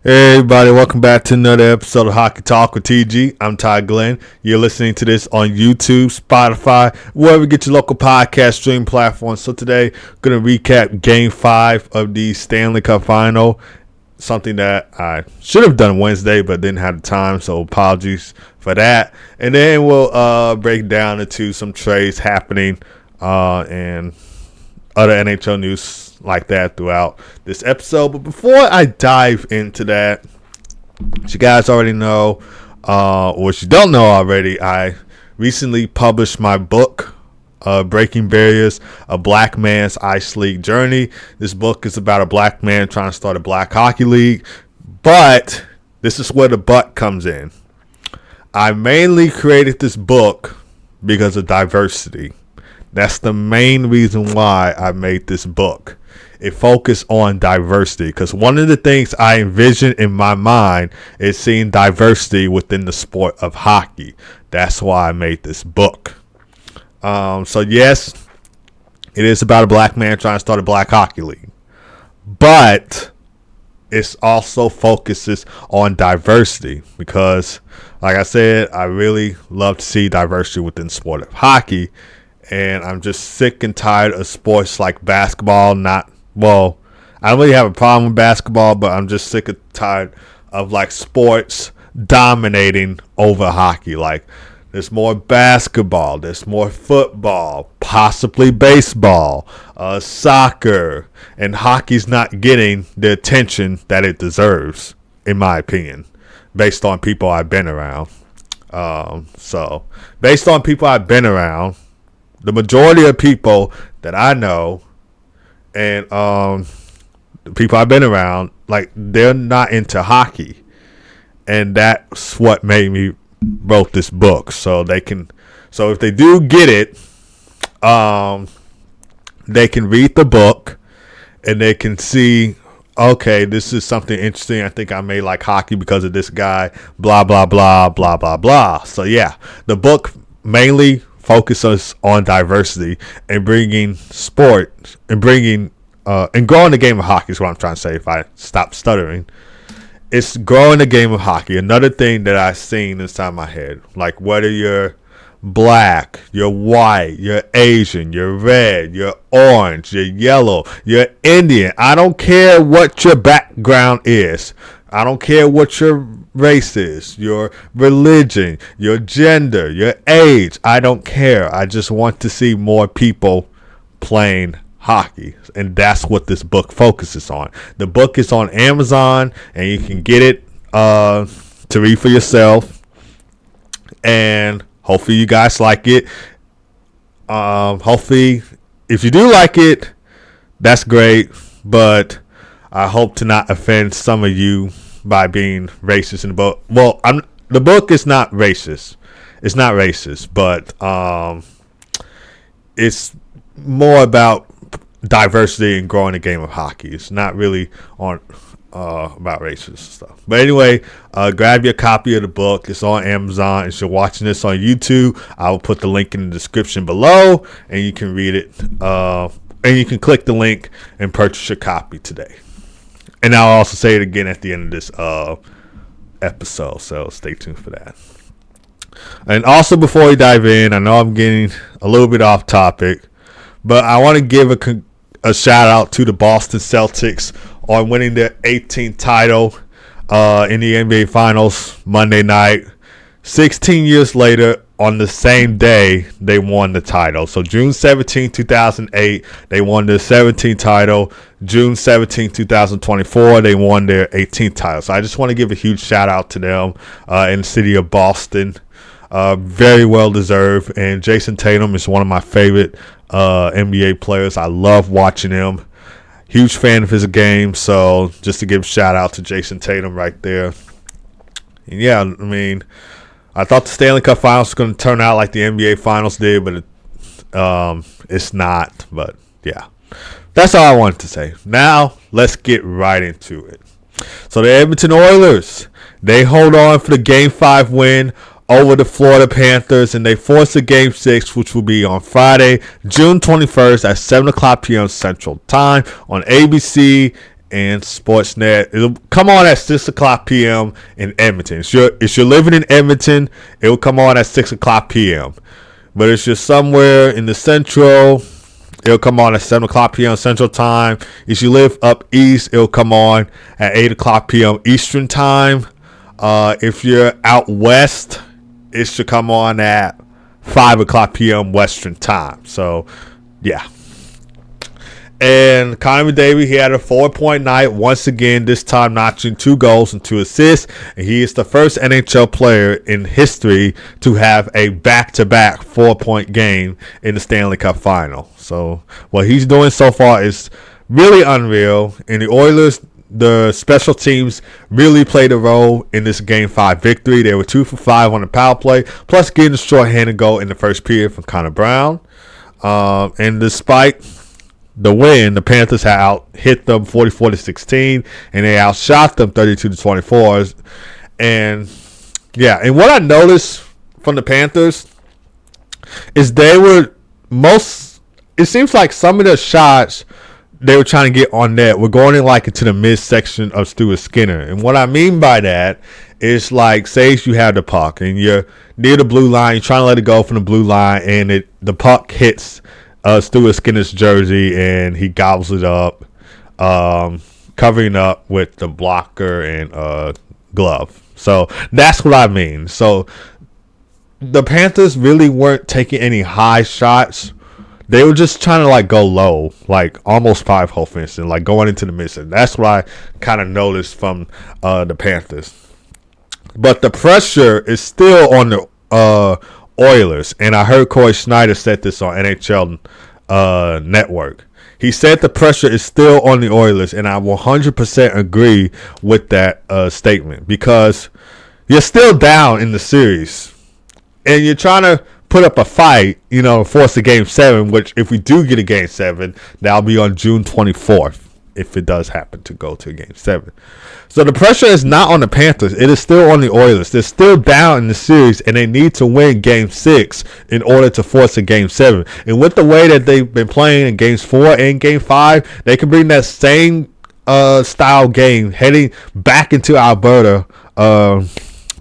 Hey everybody, welcome back to another episode of Hockey Talk with TG. I'm Ty Glenn. You're listening to this on YouTube, Spotify, wherever you get your local podcast streaming platforms. So today, going to recap Game 5 of the Stanley Cup Final. Something that I should have done Wednesday, but didn't have the time, so apologies for that. And then we'll break down into some trades happening and other NHL news like that throughout this episode. But before I dive into that, as you guys already know, or if you don't know already, I recently published my book, Breaking Barriers, A Black Man's Ice League Journey. This book is about a black man trying to start a black hockey league, but this is where the but comes in. I mainly created this book because of diversity. That's the main reason why I made this book. It focused on diversity because one of the things I envision in my mind is seeing diversity within the sport of hockey. That's why I made this book. So yes, it is about a black man trying to start a black hockey league, but it also focuses on diversity because, like I said, I really love to see diversity within the sport of hockey. And I'm just sick and tired of sports like basketball. I don't really have a problem with basketball, but I'm just sick and tired of like sports dominating over hockey. Like there's more basketball, there's more football, possibly baseball, soccer, and hockey's not getting the attention that it deserves, in my opinion, based on people I've been around. So based on people I've been around, the majority of people that I know and the people I've been around, like they're not into hockey, and that's what made me wrote this book. So if they do get it, they can read the book and they can see, okay, this is something interesting. I think I may like hockey because of this guy. Blah blah blah blah blah blah. So yeah, the book mainly focuses on diversity and bringing sport and bringing and growing the game of hockey is what I'm trying to say. If I stop stuttering, it's growing the game of hockey. Another thing that I've seen inside my head, like whether you're black, you're white, you're Asian, you're red, you're orange, you're yellow, you're Indian. I don't care what your background is. I don't care what your race is, your religion, your gender, your age. I don't care. I just want to see more people playing hockey. And that's what this book focuses on. The book is on Amazon and you can get it to read for yourself. And hopefully you guys like it. Hopefully, if you do like it, that's great. But I hope to not offend some of you by being racist in the book. Well, the book is not racist. It's not racist, but it's more about diversity and growing the game of hockey. It's not really on about racist stuff. But anyway, grab your copy of the book. It's on Amazon. If you're watching this on YouTube, I will put the link in the description below, and you can read it. And you can click the link and purchase your copy today. And I'll also say it again at the end of this episode, so stay tuned for that. And also, before we dive in, I know I'm getting a little bit off topic, but I want to give a shout out to the Boston Celtics on winning their 18th title in the NBA Finals Monday night. 16 years later, on the same day, they won the title. So June 17, 2008, they won their 17th title. June 17, 2024, they won their 18th title. So I just want to give a huge shout out to them in the city of Boston. Very well deserved. And Jason Tatum is one of my favorite NBA players. I love watching him. Huge fan of his game. So just to give a shout out to Jason Tatum right there. And yeah, I mean, I thought the Stanley Cup Finals was going to turn out like the NBA Finals did, but it's not. But yeah, that's all I wanted to say. Now, let's get right into it. So the Edmonton Oilers, they hold on for the Game 5 win over the Florida Panthers, and they force a Game 6, which will be on Friday, June 21st at 7 o'clock p.m. Central Time on ABC and Sportsnet. It'll come on at 6 o'clock p.m. in Edmonton. If you're living in Edmonton, it will come on at 6 o'clock p.m. But if you're somewhere in the Central, it'll come on at 7 o'clock p.m. Central Time. If you live up east, it'll come on at 8 o'clock p.m. Eastern Time. If you're out west, it should come on at 5 o'clock p.m. Western Time. So, yeah. And Connor McDavid, he had a 4-point night once again, this time notching 2 goals and 2 assists. And he is the first NHL player in history to have a back-to-back 4-point game in the Stanley Cup Final. So what he's doing so far is really unreal. And the Oilers, the special teams really played a role in this Game 5 victory. They were 2 for 5 on the power play, plus getting a shorthanded goal in the first period from Connor Brown. And despite the win, the Panthers had hit them 44-16, and they outshot them 32-24. And yeah, and what I noticed from the Panthers is it seems like some of the shots they were trying to get on net were going into the midsection of Stuart Skinner. And what I mean by that is, like, say you have the puck and you're near the blue line, you're trying to let it go from the blue line, and the puck hits Stuart Skinner's jersey and he gobbles it up, covering up with the blocker and glove. So that's what I mean. So the Panthers really weren't taking any high shots. They were just trying to go low, almost 5-hole fencing, going into the midsection. That's what I kind of noticed from the Panthers. But the pressure is still on the Oilers, and I heard Corey Schneider said this on NHL Network. He said the pressure is still on the Oilers, and I 100% agree with that statement, because you're still down in the series, and you're trying to put up a fight, force a Game 7, which if we do get a Game 7, that'll be on June 24th, if it does happen to go to a Game 7. So the pressure is not on the Panthers. It is still on the Oilers. They're still down in the series, and they need to win Game 6 in order to force a Game 7. And with the way that they've been playing in Games 4 and Game 5, they can bring that same style game heading back into Alberta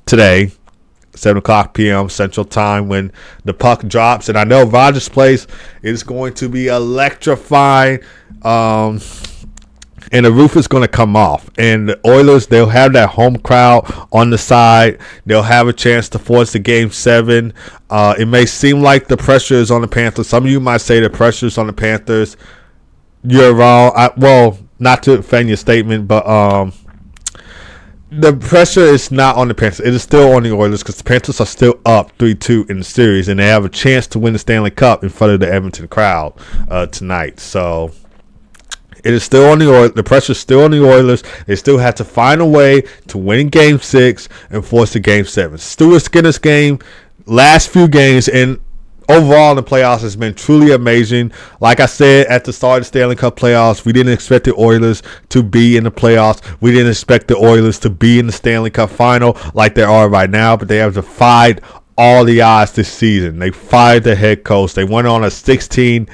today, 7 o'clock p.m. Central Time, when the puck drops. And I know Rogers Place is going to be electrifying. And the roof is going to come off. And the Oilers, they'll have that home crowd on the side. They'll have a chance to force the Game 7. It may seem like the pressure is on the Panthers. Some of you might say the pressure is on the Panthers. You're wrong. Not to offend your statement, but the pressure is not on the Panthers. It is still on the Oilers, because the Panthers are still up 3-2 in the series, and they have a chance to win the Stanley Cup in front of the Edmonton crowd tonight. So it is still on the Oilers. The pressure is still on the Oilers. They still have to find a way to win Game 6 and force the Game 7. Stuart Skinner's game, last few games, and overall in the playoffs has been truly amazing. Like I said at the start of the Stanley Cup playoffs, we didn't expect the Oilers to be in the playoffs. We didn't expect the Oilers to be in the Stanley Cup final like they are right now, but they have defied all the odds this season. They fired their head coach. They went on a 18-game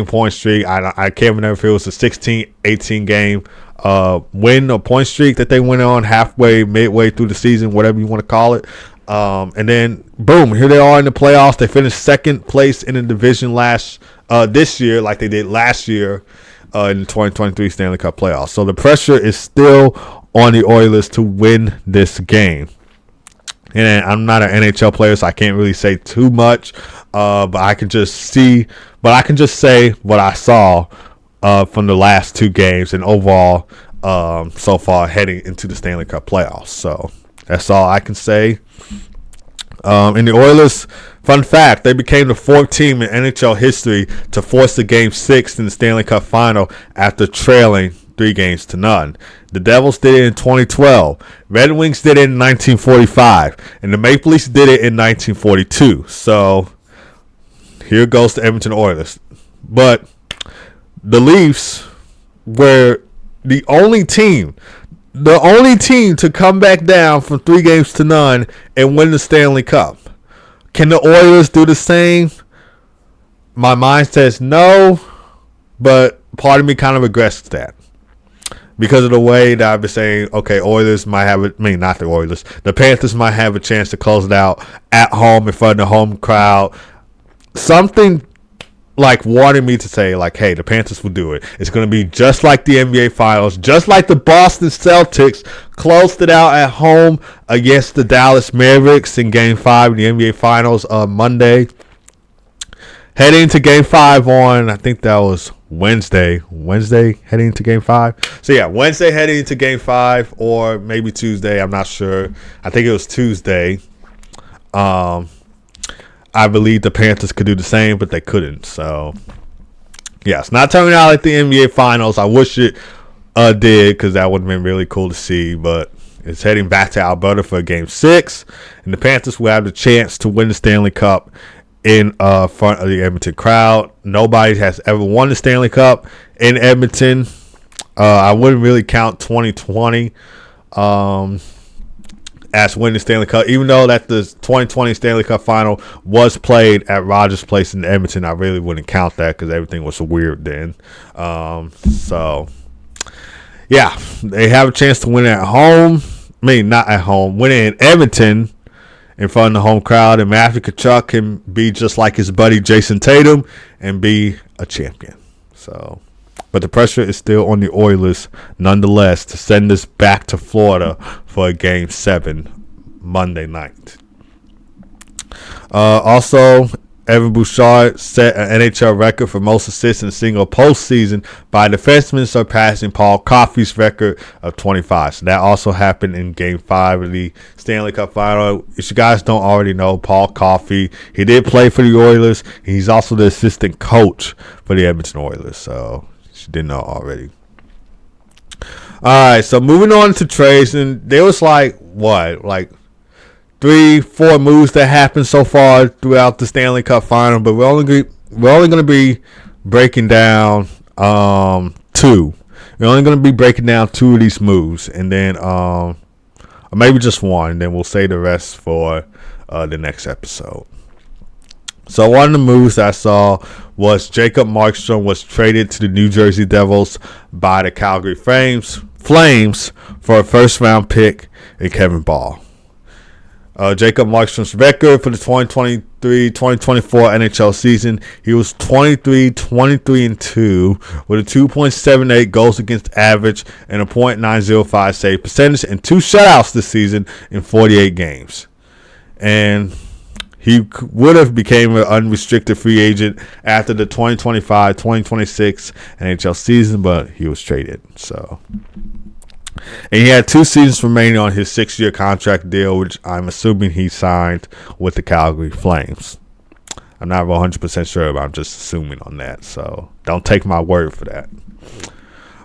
point streak. I can't remember if it was a 18 game win or point streak that they went on midway through the season, whatever you want to call it. And then, boom, here they are in the playoffs. They finished second place in the division this year, like they did last year in the 2023 Stanley Cup playoffs. So the pressure is still on the Oilers to win this game. And I'm not an NHL player, so I can't really say too much. But I can just say what I saw from the last 2 games and overall so far heading into the Stanley Cup playoffs. So that's all I can say. And the Oilers, fun fact, they became the 4th team in NHL history to force the Game 6 in the Stanley Cup final after trailing 3-0. The Devils did it in 2012. Red Wings did it in 1945. And the Maple Leafs did it in 1942. So here goes the Edmonton Oilers. But the Leafs were the only team to come back down from 3-0 and win the Stanley Cup. Can the Oilers do the same? My mind says no, but part of me kind of regrets that. because of the way that I've been saying, okay, Oilers might have it. I mean, not the Oilers. The Panthers might have a chance to close it out at home in front of the home crowd. Something like wanted me to say, like, hey, the Panthers will do it. It's going to be just like the NBA Finals, just like the Boston Celtics closed it out at home against the Dallas Mavericks in Game 5 of the NBA Finals on Monday. Heading into Game 5 on, I think that was Wednesday heading into Game 5. So, yeah, Wednesday heading into Game 5 or maybe Tuesday. I'm not sure. I think it was Tuesday. I believe the Panthers could do the same, but they couldn't. So, yeah, it's not turning out like the NBA Finals. I wish it did, because that would have been really cool to see. But it's heading back to Alberta for Game 6. And the Panthers will have the chance to win the Stanley Cup in front of the Edmonton crowd. Nobody has ever won the Stanley Cup in Edmonton. I wouldn't really count 2020 as winning the Stanley Cup, even though that the 2020 Stanley Cup final was played at Rogers Place in Edmonton. I really wouldn't count that because everything was so weird then. So, yeah, they have a chance to win at home. I mean, not at home. Win it in Edmonton in front of the home crowd, and Matthew Tkachuk can be just like his buddy Jason Tatum and be a champion. So, but the pressure is still on the Oilers nonetheless to send us back to Florida for a Game 7 Monday night. Also, Evan Bouchard set an NHL record for most assists in a single postseason by a defenseman, surpassing Paul Coffey's record of 25. So that also happened in Game 5 of the Stanley Cup Final. If you guys don't already know, Paul Coffey, he did play for the Oilers. He's also the assistant coach for the Edmonton Oilers. So if you didn't know already. All right, so moving on to trades, and there was like 3-4 moves that happened so far throughout the Stanley Cup Final, but we're only going to be breaking down 2. We're only going to be breaking down 2 of these moves, and then or maybe just one, and then we'll save the rest for the next episode. So one of the moves that I saw was Jacob Markstrom was traded to the New Jersey Devils by the Calgary Flames for a first-round pick and Kevin Ball. Jacob Markstrom's record for the 2023-2024 NHL season, he was 23-23-2 with a 2.78 goals against average and a .905 save percentage and 2 shutouts this season in 48 games. And he would have became an unrestricted free agent after the 2025-2026 NHL season, but he was traded. So, and he had 2 seasons remaining on his 6-year contract deal, which I'm assuming he signed with the Calgary Flames. I'm not 100% sure, but I'm just assuming on that. So don't take my word for that.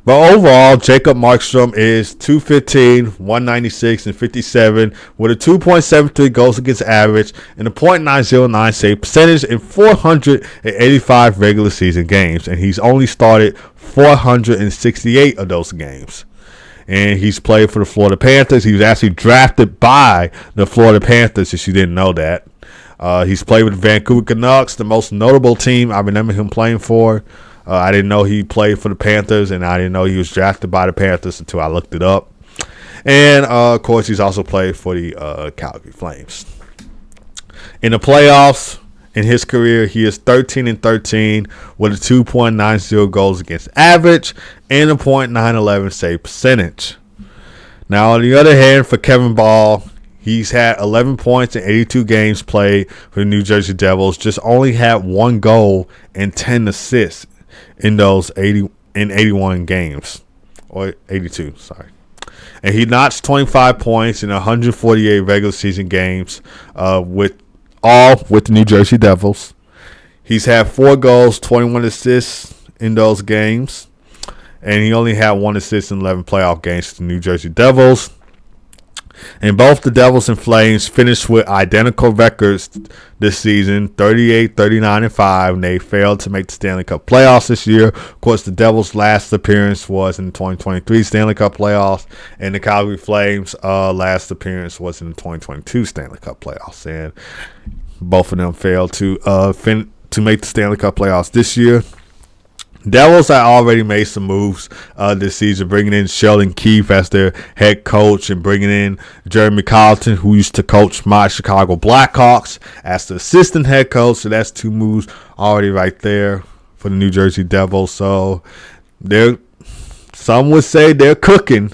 But overall, Jacob Markstrom is 215, 196, and 57 with a 2.73 goals against average and a .909 save percentage in 485 regular season games. And he's only started 468 of those games. And he's played for the Florida Panthers. He was actually drafted by the Florida Panthers, if you didn't know that. He's played with the Vancouver Canucks, the most notable team I remember him playing for. I didn't know he played for the Panthers, and I didn't know he was drafted by the Panthers until I looked it up. And, of course, he's also played for the Calgary Flames. In the playoffs, in his career, he is 13-13 with a 2.90 goals against average and a .911 save percentage. Now, on the other hand, for Kevin Ball, he's had 11 points in 82 games played for the New Jersey Devils, just only had 1 goal and 10 assists in those 81 games, or 82, sorry. And he notched 25 points in 148 regular season games with the New Jersey Devils. He's had 4 goals, 21 assists in those games, and he only had 1 assist in 11 playoff games for the New Jersey Devils. And both the Devils and Flames finished with identical records this season, 38, 39, and 5, and they failed to make the Stanley Cup playoffs this year. Of course, the Devils' last appearance was in the 2023 Stanley Cup playoffs, and the Calgary Flames' last appearance was in the 2022 Stanley Cup playoffs. And both of them failed to make the Stanley Cup playoffs this year. Devils had already made some moves this season, bringing in Sheldon Keefe as their head coach and bringing in Jeremy Colleton, who used to coach my Chicago Blackhawks, as the assistant head coach. So that's 2 moves already right there for the New Jersey Devils. So some would say they're cooking.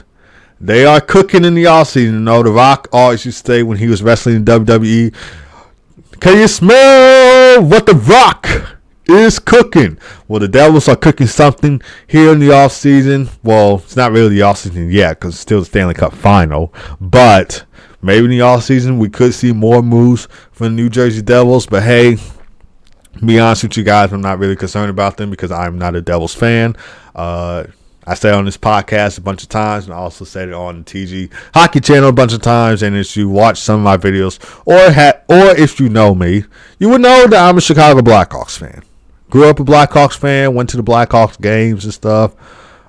They are cooking in the offseason. You know, The Rock always used to say when he was wrestling in WWE, "Can you smell what The Rock is cooking?" Well, the Devils are cooking something here in the offseason. Well, it's not really the offseason yet because it's still the Stanley Cup final. But maybe in the offseason we could see more moves from the New Jersey Devils. But hey, to be honest with you guys, I'm not really concerned about them because I'm not a Devils fan. I said on this podcast a bunch of times, and I also said it on the TG Hockey channel a bunch of times. And if you watch some of my videos, or if you know me, you would know that I'm a Chicago Blackhawks fan. Grew up a Blackhawks fan, went to the Blackhawks games and stuff.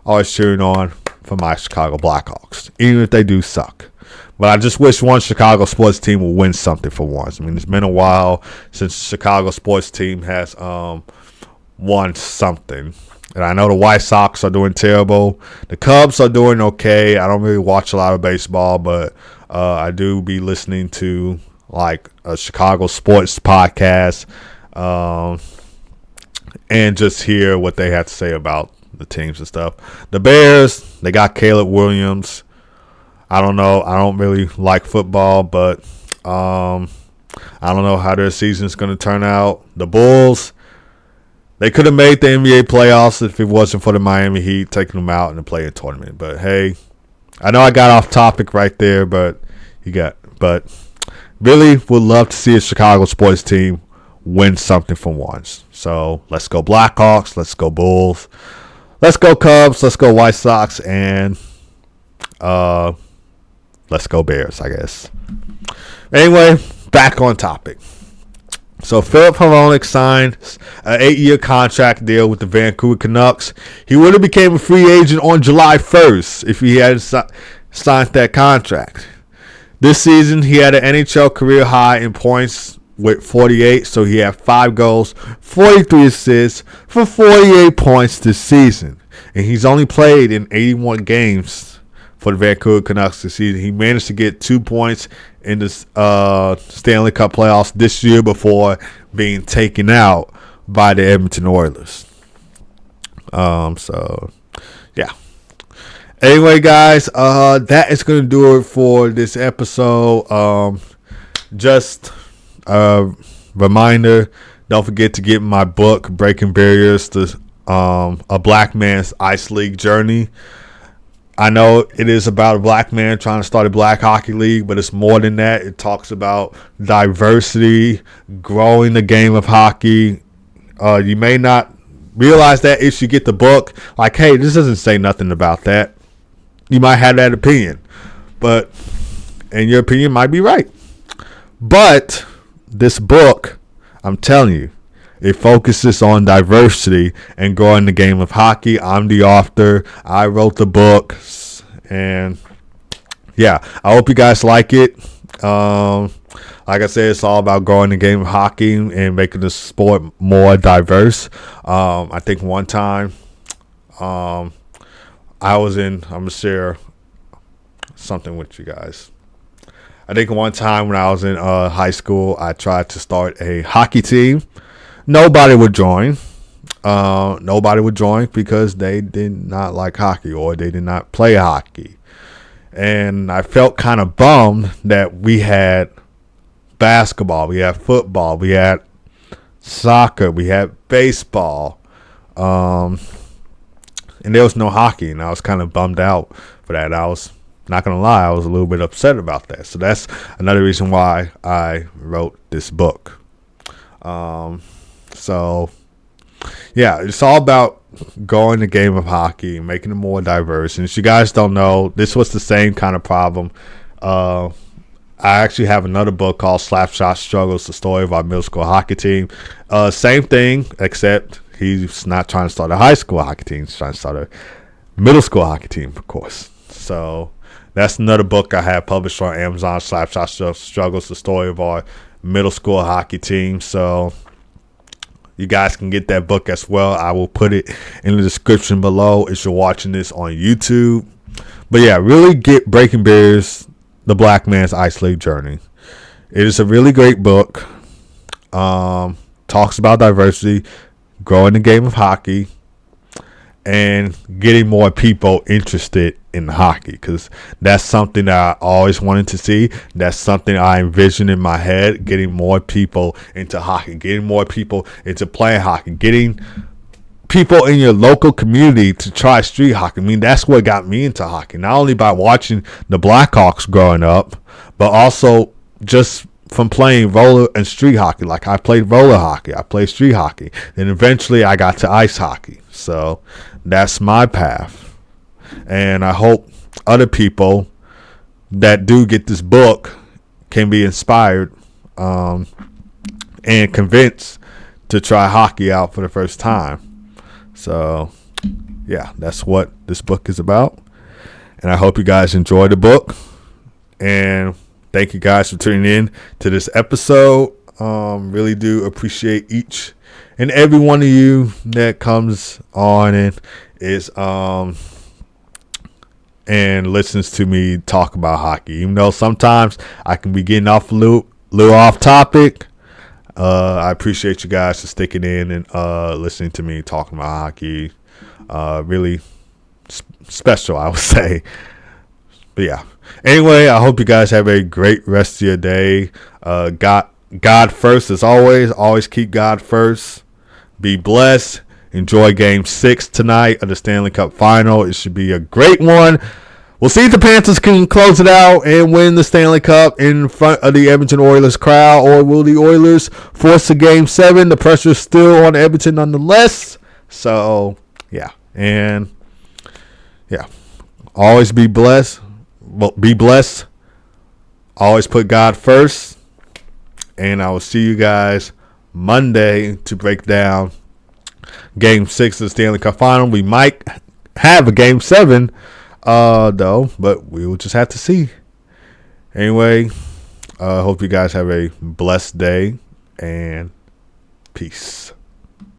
Always cheering on for my Chicago Blackhawks, even if they do suck. But I just wish one Chicago sports team will win something for once. I mean, it's been a while since the Chicago sports team has won something. And I know the White Sox are doing terrible. The Cubs are doing okay. I don't really watch a lot of baseball, but I do be listening to like a Chicago sports podcast and just hear what they have to say about the teams and stuff. The Bears, they got Caleb Williams. I don't know. I don't really like football, but I don't know how their season is going to turn out. The Bulls, they could have made the NBA playoffs if it wasn't for the Miami Heat taking them out in the play-in tournament. But hey, I know I got off topic right there, but really would love to see a Chicago sports team win something for once. So let's go Blackhawks, let's go Bulls, let's go Cubs, let's go White Sox, and let's go Bears, I guess. Anyway, back on topic. So Philip Hronek signed an 8-year contract deal with the Vancouver Canucks. He would have became a free agent on July 1st if he had signed that contract. This season, he had an NHL career high in points with 48, so he had 5 goals, 43 assists for 48 points this season. And he's only played in 81 games for the Vancouver Canucks this season. He managed to get 2 points in the Stanley Cup playoffs this year before being taken out by the Edmonton Oilers. So, yeah. Anyway, guys, that is going to do it for this episode. Just a reminder, don't forget to get my book, Breaking Barriers to A Black Man's Ice League Journey. I know it is about a black man trying to start a black hockey league, but it's more than that. It talks about diversity, growing the game of hockey. You may not realize that if you get the book. Like, hey, this doesn't say nothing about that. You might have that opinion, and your opinion might be right. But this book, I'm telling you, it focuses on diversity and growing the game of hockey. I'm the author. I wrote the book. And, yeah, I hope you guys like it. Like I said, it's all about growing the game of hockey and making the sport more diverse. I think one time I'm going to share something with you guys. I think one time when I was in high school, I tried to start a hockey team. Nobody would join. Because they did not like hockey or they did not play hockey. And I felt kind of bummed that we had basketball, we had football, we had soccer, we had baseball, and there was no hockey. And I was kind of bummed out for that. I was not going to lie, I was a little bit upset about that. So that's another reason why I wrote this book. So, yeah, it's all about growing the game of hockey, making it more diverse. And if you guys don't know, this was the same kind of problem. I actually have another book called Slapshot Struggles, the story of our middle school hockey team. Same thing, except he's not trying to start a high school hockey team. He's trying to start a middle school hockey team, of course. So that's another book I have published on Amazon, Slapshot Struggles, the story of our middle school hockey team. So, you guys can get that book as well. I will put it in the description below if you're watching this on YouTube. But yeah, really get Breaking Barriers, The Black Man's Isolated Journey. It is a really great book. Talks about diversity, growing the game of hockey, and getting more people interested in hockey, because that's something that I always wanted to see. That's something I envision in my head, getting more people into hockey, getting more people into playing hockey, getting people in your local community to try street hockey. I mean, that's what got me into hockey, not only by watching the Blackhawks growing up, but also just from playing roller and street hockey. Like, I played roller hockey, I played street hockey, and eventually I got to ice hockey. So that's my path, and I hope other people that do get this book can be inspired and convinced to try hockey out for the first time. So yeah, that's what this book is about, and I hope you guys enjoy the book, and thank you guys for tuning in to this episode. Really do appreciate each and every one of you that comes on and is and listens to me talk about hockey. Even though sometimes I can be getting off a little off topic, I appreciate you guys for sticking in and listening to me talking about hockey. Really special, I would say. But yeah. Anyway, I hope you guys have a great rest of your day. God first as always. Always keep God first. Be blessed. Enjoy Game 6 tonight of the Stanley Cup Final. It should be a great one. We'll see if the Panthers can close it out and win the Stanley Cup in front of the Edmonton Oilers crowd, or will the Oilers force a Game 7? The pressure is still on Edmonton nonetheless. So, yeah. And, yeah. Always be blessed. Well, be blessed. Always put God first. And I will see you guys Monday to break down Game 6 of the Stanley Cup Final. We might have a Game 7, though, but we will just have to see. Anyway, hope you guys have a blessed day, and peace.